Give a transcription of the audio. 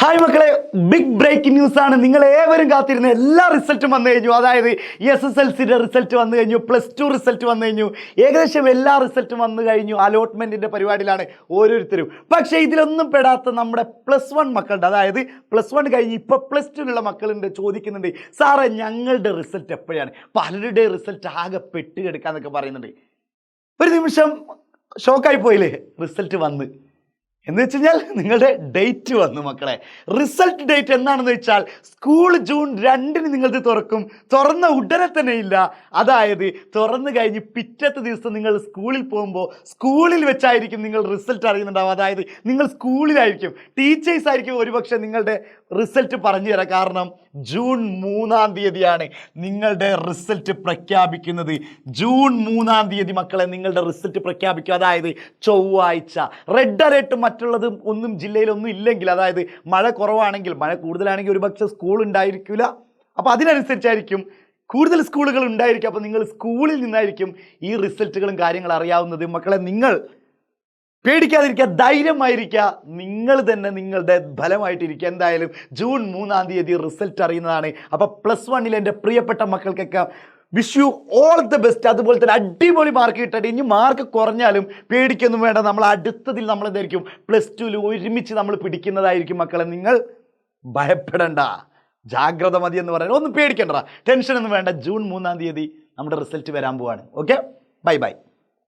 Hi മക്കളെ, big breaking news ആണ്. നിങ്ങൾ ഏവരും കാത്തിരുന്ന എല്ലാ റിസൾട്ടും വന്നു കഴിഞ്ഞു. അതായത് SSLCയുടെ റിസൾട്ട് വന്നു കഴിഞ്ഞു, +2 റിസൾട്ട് വന്നു കഴിഞ്ഞു, ഏകദേശം എല്ലാ റിസൾട്ടും വന്നു കഴിഞ്ഞു. അലോട്ട്മെൻറ്റിൻ്റെ പരിപാടിയിലാണ് ഓരോരുത്തരും. പക്ഷേ ഇതിലൊന്നും പെടാത്ത നമ്മുടെ +1 മക്കളുണ്ട്. അതായത് +1 കഴിഞ്ഞ് ഇപ്പോൾ +2 മക്കളുണ്ട്. ചോദിക്കുന്നുണ്ട്, സാറേ ഞങ്ങളുടെ റിസൾട്ട് എപ്പോഴാണ്? പലരുടെ റിസൾട്ട് ആകെ പെട്ടുകിടക്കാന്നൊക്കെ പറയുന്നുണ്ട്. ഒരു നിമിഷം ഷോക്കായി പോയില്ലേ? റിസൾട്ട് വന്ന് എന്ന് വെച്ച് കഴിഞ്ഞാൽ നിങ്ങളുടെ ഡേറ്റ് വന്നു മക്കളെ. റിസൾട്ട് ഡേറ്റ് എന്താണെന്ന് വെച്ചാൽ സ്കൂൾ ജൂൺ 2 നിങ്ങളത് തുറക്കും. തുറന്ന ഉടനെ തന്നെ ഇല്ല, അതായത് തുറന്നു കഴിഞ്ഞ് പിറ്റത്തെ ദിവസം നിങ്ങൾ സ്കൂളിൽ പോകുമ്പോൾ സ്കൂളിൽ വെച്ചായിരിക്കും നിങ്ങൾ റിസൾട്ട് അറിയുന്നുണ്ടാവും. അതായത് നിങ്ങൾ സ്കൂളിലായിരിക്കും, ടീച്ചേഴ്സ് ആയിരിക്കും ഒരുപക്ഷെ നിങ്ങളുടെ റിസൾട്ട് പറഞ്ഞു തരാം. കാരണം ജൂൺ 3 നിങ്ങളുടെ റിസൾട്ട് പ്രഖ്യാപിക്കുന്നത്. ജൂൺ 3 മക്കളെ നിങ്ങളുടെ റിസൾട്ട് പ്രഖ്യാപിക്കും. അതായത് ചൊവ്വാഴ്ച. റെഡ് അലേർട്ട് മറ്റുള്ളതും ഒന്നും ജില്ലയിലൊന്നും ഇല്ലെങ്കിൽ, അതായത് മഴ കുറവാണെങ്കിൽ, മഴ കൂടുതലാണെങ്കിൽ ഒരുപക്ഷെ സ്കൂൾ ഉണ്ടായിരിക്കില്ല. അപ്പോൾ അതിനനുസരിച്ചായിരിക്കും കൂടുതൽ സ്കൂളുകൾ ഉണ്ടായിരിക്കും. അപ്പോൾ നിങ്ങൾ സ്കൂളിൽ നിന്നായിരിക്കും ഈ റിസൾട്ടുകളും കാര്യങ്ങളും അറിയാവുന്നത്. മക്കളെ, നിങ്ങൾ പേടിക്കാതിരിക്കുക, ധൈര്യമായിരിക്കുക, നിങ്ങൾ തന്നെ നിങ്ങളുടെ ഫലമായിട്ടിരിക്കുക. എന്തായാലും ജൂൺ 3 റിസൾട്ട് അറിയുന്നതാണ്. അപ്പോൾ +1 എൻ്റെ പ്രിയപ്പെട്ട മക്കൾക്കൊക്കെ wish you all the best. അതുപോലെ തന്നെ അടിപൊളി മാർക്ക് കിട്ടട്ടെ. ഇനി മാർക്ക് കുറഞ്ഞാലും പേടിക്കൊന്നും വേണ്ട. നമ്മൾ അടുത്തതിൽ നമ്മൾ എന്തായിരിക്കും +2 ഒരുമിച്ച് നമ്മൾ പിടിക്കുന്നതായിരിക്കും. മക്കളെ, നിങ്ങൾ ഭയപ്പെടണ്ട, ജാഗ്രത മതി എന്ന് പറയാൻ ഒന്നും പേടിക്കണ്ട, ടെൻഷനൊന്നും വേണ്ട. ജൂൺ 3 നമ്മുടെ റിസൾട്ട് വരാൻ പോവാണ്. Okay, bye bye.